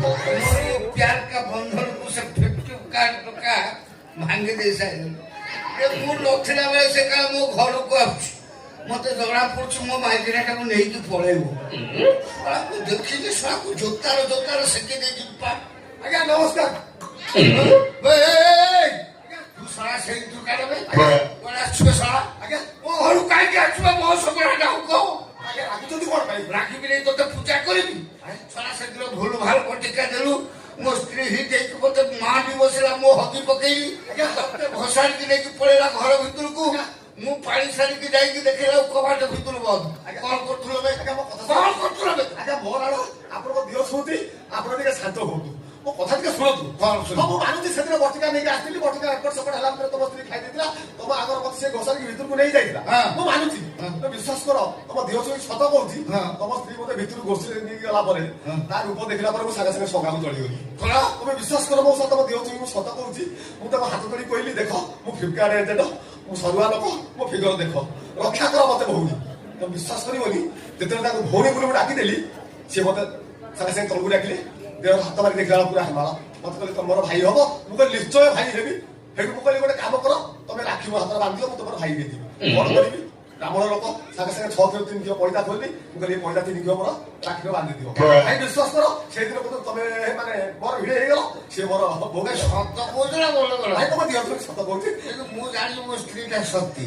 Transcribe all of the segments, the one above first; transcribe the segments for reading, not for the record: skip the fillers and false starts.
प्यार का बंधन को से टुका टुका भांगी दे साइल मु नथिला बेले से का मो घर को आछ मते जणा पड़छ मो भाईगिरा का नहीं कि पळेबो साला को देखि जे साला को जोतार सेके दे जिपा आज्ञा नमस्कार ए तू साला से तू काडे बे कोना छुए साला आज्ञा ओ घर काई के छुए मो सबरा डाउ को आज्ञा राखी जदी कोन पाई राखी भी नहीं तो पूजा करबी साला से भूल भाल पटिका देलु मो स्त्री ही देख मते मां भी बसला मो हगी पकेली आज्ञा तते भसाल की लेके पळेला घर भीतर को मु पानी सारी की जाई की देखेला कबाट भीतर बद कोन करथुलो बे आज्ञा मो कथा कोन करथुलो बे आज्ञा मोर आलो आपन को दियो सुती आपन के शांत होतु मो कथा के सुनतु कोन सुन मो मानुती सेतरे बटिका नै आस्तिली बटिका एकड़ सपट हला पर तम स्त्री खाइ देतिला तम आगर मत से घोसाल की भीतर को नै जाइतिला मो मानुती तो विश्वास करो तम दियो सुई सत कहूची तम स्त्री मते भीतर घोसले नै गला परे तार रूप देखला पर मो सागा सागा सगा चली गली तोरा तमे विश्वास करो मो सत दियो सुई मो सत कहूची मु तम हाथ धरी कहली देखो मु फ्लिपकार्ट एते तो मु सरुआ लोक मो फिगर देखो रक्षा करो मते भौनी तम विश्वास करिवनी जेते ताको भौनी बोले डाकी देली से मते सागा सागा तलगु डाकिले देव हाथ मारी देखला पूरा हमारा मत कहले तमरो भाई हबो मु कहले निश्चय भाई हेबी हेबी मु कहले गोटे काम करो तमे राखी मो हाथ बांधियो मु तमरो भाई देती कोन करबी ब्राह्मण लोक सागे सागे 6 किलो 3 किलो पैसा खोलली मु कहले पैसा 3 किलो मोर राखी बांधि दियो भाई विश्वास करो से दिन को तमे माने मोर भिड़े हे गेलो से मोर भोगे सत कोजला बोल गेलो भाई तमे दियो सत कहूची मु जानि मो स्त्री का सत्य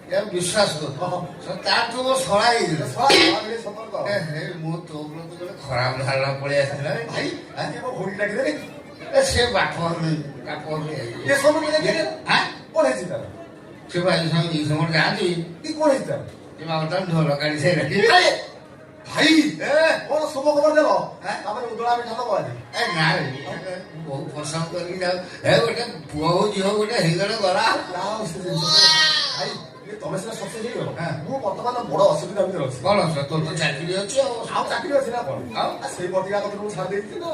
ए विश्वास करो ता तो वो सळाई सळाई सतर्क हे मु तो खराब धारणा पड़े आसला भाई आजे मो भोगी लागी दे ए से बाठर कापर ये सब के हां कोन है तार से भाई संग ई समर गादी ई कोन है तार ये मावता ढोल गाड़ी से रखी भाई ए कोन शुभ खबर देलो तापर उदला मिठा तो बाजी ए ना बहुत पसंद करके जाओ ए गोटे पुओ जियो गोटे हेगले गला लाओ से भाई ये तमे से सबसे हे गलो मु वर्तमान बड़ असुविधा भीतर अछि कोन से तो चाकरी अछि आ चाकरी अछि ना कोन आ से बटिका कत मु छाड़ देछि न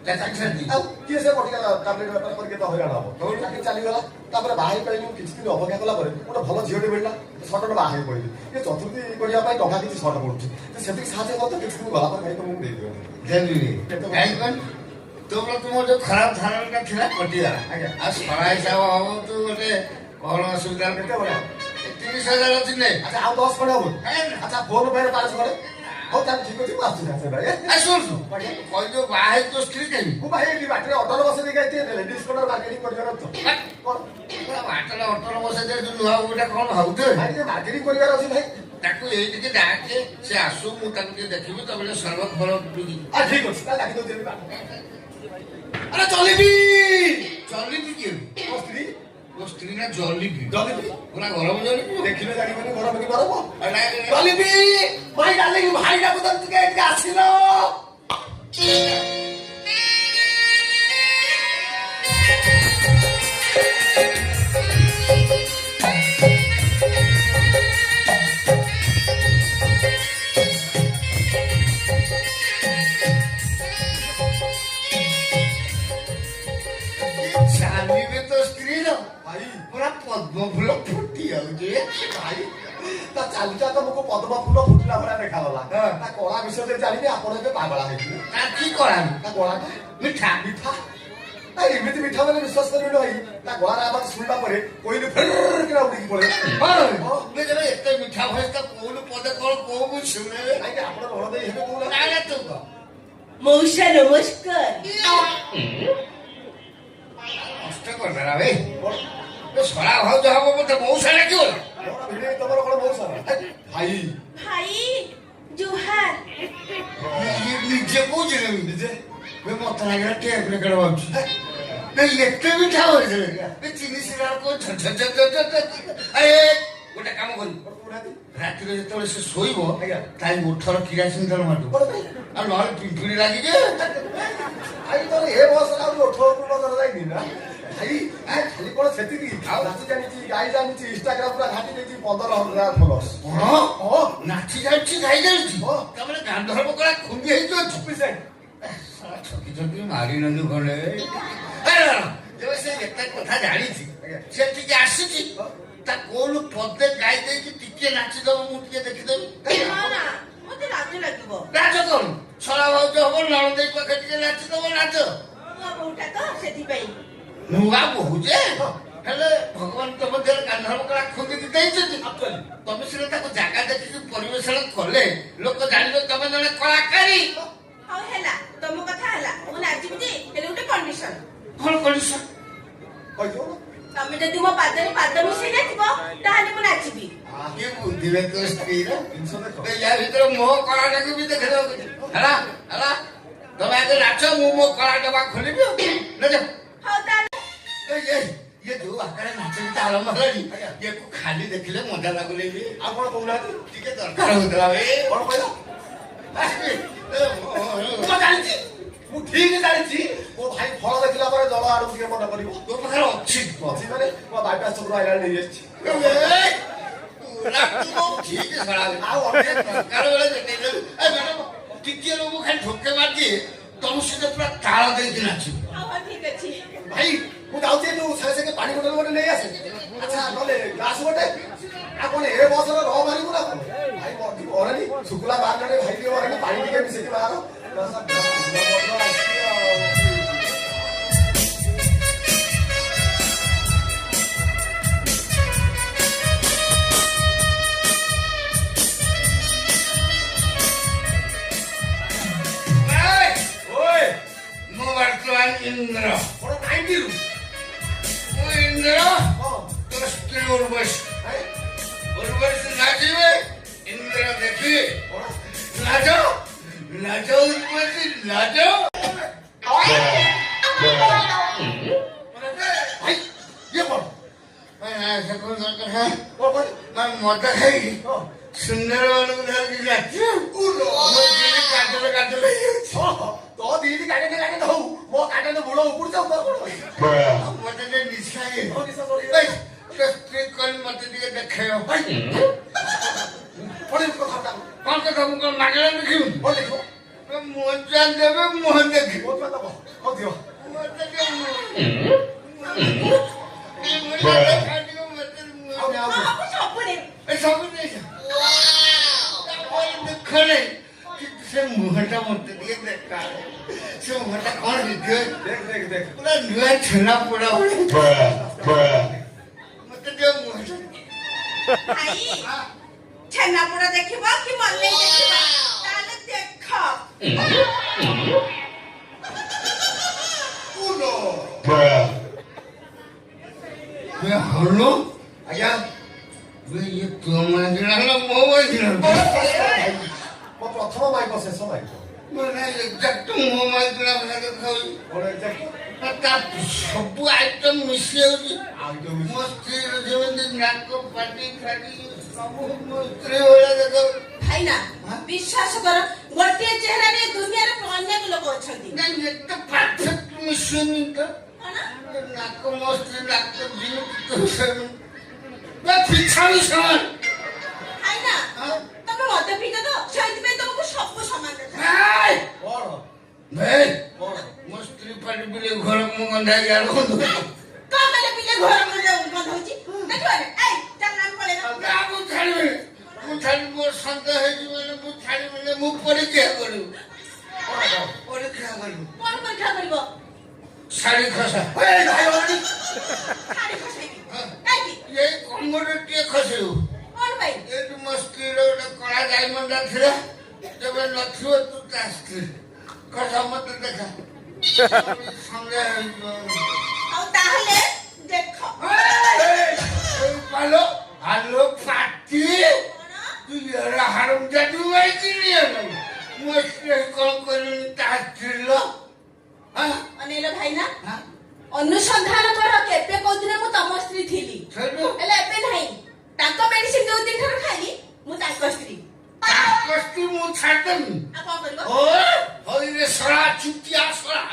चाकरी छाड़ दी आ के से बटिका टैबलेट व्यापार करके तो हैरान हो तो चाकरी चली गला तापर बाहे पइलु किछि दिन अपेक्षा कला पर गोटे भलो झियोटे मिलला शॉर्ट बाहे पइलु ये चतुर्थी करिया पाई टका किछि शॉर्ट पडुछि तो सेति साथे को तो किछि दिन गला पर भाई तो मु दे दियो देबी काई कोन तुम जो खराब धारणा थिला कटिया आ सराय जाव हो तू गोटे कोन असुविधा केते बडा 30,000 अछि नै अच्छा आ 10 पडा हो अच्छा फोन पे 500 करे हो त ठीक अछि पास छै भाई आ सुन कोइ जो बाहे तो स्त्री के मु भाई की बाटरे ऑटो बसे दे गइते लेडीज कोडर मार्केटिंग कर तो कोन बाटरे ऑटो बसे दे नुवा गोटा कोन हउते भाई जे मार्केटिंग करियार अछि भाई ताकू एई टिके डाके से आसु मु ताकू के देखिबो तबले सर्व फल आ ठीक अछि ता डाकी दो जेबी बात अरे चलीबी के ओ स्त्री वो स्त्री ना जॉलीबी पूरा गरम जॉलीबी देखिले जानी माने गरम की गरम जॉलीबी भाई डार्लिंग भाई ना बदल तू के आसिलो पद्म फूल फुटी आउजे भाई ता चालुचा तो मको पद्म फूल फुटला भरा देखाला ता कोला विषय से जानि आपण के पागला हेछि ता की कोला ता कोला मिठा मिठा ता एमिति मिठा माने विश्वास करिलो भाई ता गोला आवाज सुनला परे कोइले फर के उडी पड़े हां मैं जब एते मिठा भइस ता कोन पदे कोल को मु सुने भाई आपण घर दे हेबे कोला ना तू को मौसा नमस्कार कष्ट कर रहा भाई तो सड़ा भाव जो हबो मते मौसा लागियो मोरा भिडे तमरो कोन मौसा भाई भाई जोहार ये निजे पूछ रे निजे मैं मत लागे टेप ने करवा नहीं लेते भी था हो रे मैं चीनी सिरा को अरे गोटे काम करी रात रे जेतले से सोइबो ताई उठर किरासिन तेल माटू आ नहले पिंपुड़ी लागि के आई तो ए बस आ उठर को नजर लागि ना भाई आ खाली कोन सेति की नाची जानिची गाई जानिची इंस्टाग्राम पूरा घाटी देची 15,000 फॉलोअर्स हां नाची जानिची गाई जानिची तमरे गांधर बकरा खुंडी हेइ जो 2% साला छकी छकी मारी ननु खले अरे जो से एता कथा जानी छी से टिके आसी ता कोन पदे गाई देकी टिके नाची दब मु टिके देखि देबी ना ना मते लाज लागिबो राज कोन ଛଡ଼ା ଭାଉଜ ହବ ନଣଦେଇ ପାଖେ ଟିକେ ନାଚିଦବ ନାଚ। ନୂଆ ବୋହୁଟା ତ ସେଥିପାଇଁ। ନୂଆ ବୋହୁ ଯେ ହେଲେ ଭଗବାନ ତମ ଦେହରେ କାନ୍ଧର କଳା ଖୋଦିକି ଦେଇଛନ୍ତି। ତମେ ସିନା ତାକୁ ଜାଗା ଦେଖିକି ପରିବେଷଣ କଲେ ଲୋକ ଜାଣିବେ ତମେ ଜଣେ କଳାକାରୀ। ହଉ ହେଲା ତମ କଥା ହେଲା ମୁଁ ନାଚିବି ଯେ ହେଲେ ଗୋଟେ କଣ୍ଡିସନ। କଣ କଣ୍ଡିସନ? ତମେ ଯଦି ମୋ ପାଦରେ ପାଦ ମିଶେଇ ନଥିବ ତାହେଲେ ମୁଁ ନାଚିବି। କିଏ ବୁଦ୍ଧିରେ ତୋ ସ୍ତ୍ରୀର ୟା ଭିତରେ ମୋ କଳାଟାକୁ ବି ଦେଖିଦେବାକୁ ହେଲା ହେଲା। ତମେ ଆଗେ ନାଚ ମୁଁ ମୋ କଳା ଡବା ଖୋଲିବି। ହଉ ତାହେଲେ ଇଏ ଯୋଉ ଆକାରେ ନାଚ ଗୀତ ଆରମ୍ଭ ହେଲାଣି ଇଏକୁ ଖାଲି ଦେଖିଲେ ମଜା ଲାଗୁନି। ଆଉ କଣ କହୁନାହାନ୍ତି? ଟିକେ ଦରକାର ହଉଥିଲା କଣ କହିଲ? ମୁଁ ଜାଣିଛି ମୁଁ ଠିକ ଜାଣିଛି ମୋ ଭାଇ ଫଳ ଦେଖିଲା ପରେ ଦଳ ଆଡକୁ ଟିକେ ମନେ କରିବ। ତୋ ପାଖରେ ଅଛି ଅଛି ମାନେ ମୋ ବାଇପାସ ଛକରୁ ଆଇଲା ନେଇ ଆସିଛି। ଟିକେ ମୁଁ ଖାଲି ଠୋକେ ମାରିଦିଏ ତମ ସହିତ ପୁରା ତାଳ ଦେଇକି ନାଚିବି। ହଉ ଠିକ ଅଛି। ଭାଇ ମୁଁ ଯାଉଛି ଏଠୁ ସାଙ୍ଗେ ସାଙ୍ଗେ ପାଣି ବୋତଲ ଗୋଟେ ନେଇ ଆସେ। ଆଚ୍ଛା ନହେଲେ ଗ୍ଲାସ ଗୋଟେ ଆଉ କଣ ଏ ବସରେ ରହ ମାରିବୁ ନା କଣ? ଭାଇ ମରେନି ଶୁକୁଲା ବାହାରରେ ଭାଇ ଟିକେ ମରେନି ପାଣି ଟିକେ ମିଶେଇକି ବାହାର। ମୁଁ ବର୍ତ୍ତମାନ ଇନ୍ଦ୍ର। କଣ ନାଇଁଟିରୁ ମୁଁ ଇନ୍ଦ୍ର ତୋ ସ୍ତ୍ରୀ ଉର୍ବଶୀ। ଉର୍ବଶୀ ନାଚିବେ ଇନ୍ଦ୍ର ଦେଖିବେ। ନାଚ ନାଚ ଉର୍ବଶୀ ନାଚ। ଭାଇ ଇଏ କଣ ମଦ ଖାଇକି ସୁନ୍ଦର ମାନଙ୍କୁ ଧରିକି ନାଚିବ। କାଜଲ କାଜଲ ହେଇଯାଉଛି। ତୋ ଦିଦି କାଟେ କାଟେ ହଉ ମୋ କାଟେ ବୁଡ଼ ଉପରୁ ଯାଉ ତୋର କଣ ମତେ ଟିକେ ନିଶା ନିଶା ଚଢିଗଲା। ସ୍ତ୍ରୀ କରି ମତେ ଟିକେ ଦେଖେଇବ। କଣ କଥାଟା କଣ କଥା ମୁଁ କଣ ମାଗଣା ଦେଖିବି? କଣ ଦେଖିବ? ମଜା ଦେବେ ମୁହଁ ଦେଖିବ। ବହୁତ କଥା ହଉ ଦିଅ। ମତେ ଟିକେ ଆଉ ହଁ ମୁଁ ସବୁ ନେବି। ସବୁ ନେଇଛ ଦୁଃଖ ନେଇ କିନ୍ତୁ ସେ ମୁହଁଟା ମତେ ଟିକେ ଦେଖା। ସେ ମୁହଁଟା କଣ ହେଇଥିବ ଦେଖ ଦେଖ ଦେଖ ପୁରା ନୂଆ ଛେନା ପୋଡା ଭଳି। ମତେ ଟିକେ ମୁହଁଟା ଭାଇ ଛେନାପୋଡ ଦେଖିବ କି ମଲେଇ ଦେଖିବ ତାହେଲେ ଦେଖ। ହଲୋ ଆଜ୍ଞା ଇଏ ତୋ ମାଝିଣା ନା ମୋ ମାଝିଣା? ମୋ ପ୍ରଥମ ମାଇକ ଶେଷ ମାଇକ ମାନେ ଏକ୍ଜାକ୍ଟ ମୋ ମାଝିଣା ଭଳିଆ ଦେଖାଉଛି। କଣ ଏକ୍ଜାକ୍ଟ ତା ସବୁ ଆଇଟମ ମିଶି ଯାଉଛି। ମୋ ସ୍ତ୍ରୀର ଯେମିତି ନାକ ପାଟି ଫାଟି ସବୁ ମୋ ସ୍ତ୍ରୀ ଭଳିଆ ଦେଖାଉଛି। ଭାଇନା ବିଶ୍ୱାସ କର ଗୋଟିଏ ଚେହେରାରେ ଦୁନିଆରେ ଅନେକ ଲୋକ ଅଛନ୍ତି। ନାଇଁ ଏତେ ପରଫେକ୍ଟ ମିଶୁନି ତ। କଣ ନାକ ମୋ ସ୍ତ୍ରୀ ନାକ ପିଛାଳି ସମାନ। ଭାଇନା ତମେ ମଦ ପିଇଛ ତ ସେଇଥିପାଇଁ ତମକୁ ସବୁ ସମାନ ଦେଖା। କଣ ଭାଇ କଣ ମୋ ସ୍ତ୍ରୀ ପାଟି ପିଲେ ଘର ମୁଁ ଗନ୍ଧା ୟାର କଣ ମାନେ ପିଲେ ଘର ବନ୍ଦ ହଉଛି ଦେଖିବାରେ। ଏଇ ଚାଲ ଆମେ ପଳେଇବା। ମୁଁ ଛାଡ଼ିବି ମୁଁ ଛାଡ଼ି ମୋ ସନ୍ଦେହ ହେଇଛି ମାନେ ମୁଁ ଛାଡ଼ିବିନି। ମୁଁ ପରୀକ୍ଷା କରିବି ପରୀକ୍ଷା କରିବି। କଣ ପରୀକ୍ଷା କରିବ? ଶାଢ଼ୀ ଖସା ଶାଢ଼ୀ ଖସେଇବି କାହିଁକି? ଏଇ କମରେ ଟିକେ ଖସେଇବୁ। କଣ ପାଇଁ? ଏଇଠି ମୋ ସ୍ତ୍ରୀର ଗୋଟେ କଳା ଡାଇମଣ୍ଡ ଥିଲା ତେବେ ନଥିବ ତୁ ତା ସ୍ତ୍ରୀ କଥା ମତେ ଦେଖା ସନ୍ଦେହ ହେଇଯିବ। ଆଉ ତାହେଲେ ଦେଖ। ପାଲୋ ଆଲୋ ପାଟି କଣ ତୁ ଏରା ହାରମ ଜାଦୁ ମାଇକିନି ମୋ ସ୍ତ୍ରୀ କଣ କରିନି ତା ସ୍ତ୍ରୀର ଅନେଇଲ ଭାଇନା ଅନୁସନ୍ଧାନ କର କେବେ କୋଉଦିନ ମୁଁ ତମ ସ୍ତ୍ରୀ ଥିଲି ସେଇଠୁ ହେଲେ ଏବେ ନାହିଁ। ତାଙ୍କ ମେଡିସିନ ଯୋଉ ଦିନ ଠାରୁ ଖାଇଲି ମୁଁ ତାଙ୍କ ସ୍ତ୍ରୀ। ତାଙ୍କ ସ୍ତ୍ରୀ ମୁଁ ଛାଡ଼ିଦେବି। ଆଉ କଣ କରିବ? ହଇରେ ଶଳା ଚୁଟିଆ ଶଳା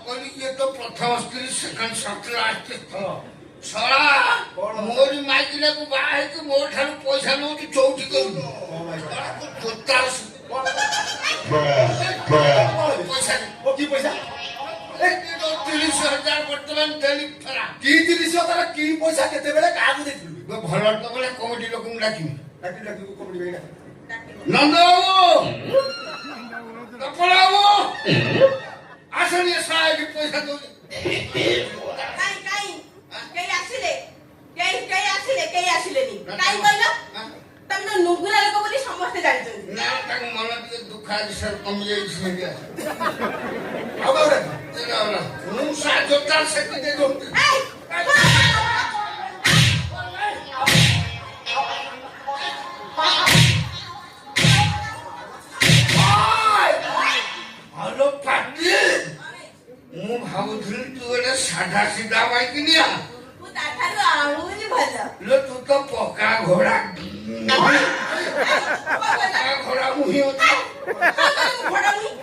କହିଲି ଇଏ ତ ପ୍ରଥମ ସ୍ତ୍ରୀ ସେକେଣ୍ଡ ସପ୍ତାହ ଆସିଛି ଶଳା ମୋରି ମାଇକିନାକୁ ବାହା ହେଇକି ମୋ ଠାରୁ ପଇସା ନଉଛି ଚଉଠି କରିବୁ। ପଇସା କି ପଇସା 30,000 ବର୍ତ୍ତମାନ ଦେଲି ଫେରା। କି 30,000 କି ପଇସା କେତେବେଳେ କାହାକୁ ଦେଇଥିଲୁ? ଭଲ ତ ବେଳେ କମିଟି ଲୋକଙ୍କୁ ଡାକିବି। ଡାକି ଡାକି କମିଟି ଭାଇ ନନ୍ଦ ବାବୁ ତ ପଳାବ ଆସନି ସାହେବ ପଇସା ଦଉନି କେହି ଆସିଲେ କେହି ଆସିଲେନି କାହିଁ କହିଲ ତମେ ନୁଗୁରା ଲୋକ ବୋଲି ସମସ୍ତେ ଜାଣିଛନ୍ତି ନା ତାଙ୍କ ମନ ଟିକେ ଦୁଃଖ ଆଜି ସାର୍ କମି ଯାଇଛି ଆଉ କାଉରେ ମୁଁ ସାହାଯ୍ୟ ତାର ସେଠି ଦେଇ ଦଉଥିଲି ହ୍ୟାଲୋ ପାଟି ମୁଁ ଭାବୁଥିଲି ତୁ ଗୋଟେ ସାଧା ସିଧା ବାଇକିନିଆ ମୁଁ ତାଠାରୁ ଆହୁରି ଭଲ ଲୋ ତୁ ତ ପକା ଘୋଡ଼ା ଘୋଡ଼ା ମୁହିଁ ଅଛି ଘୋଡ଼ା ମୁହିଁ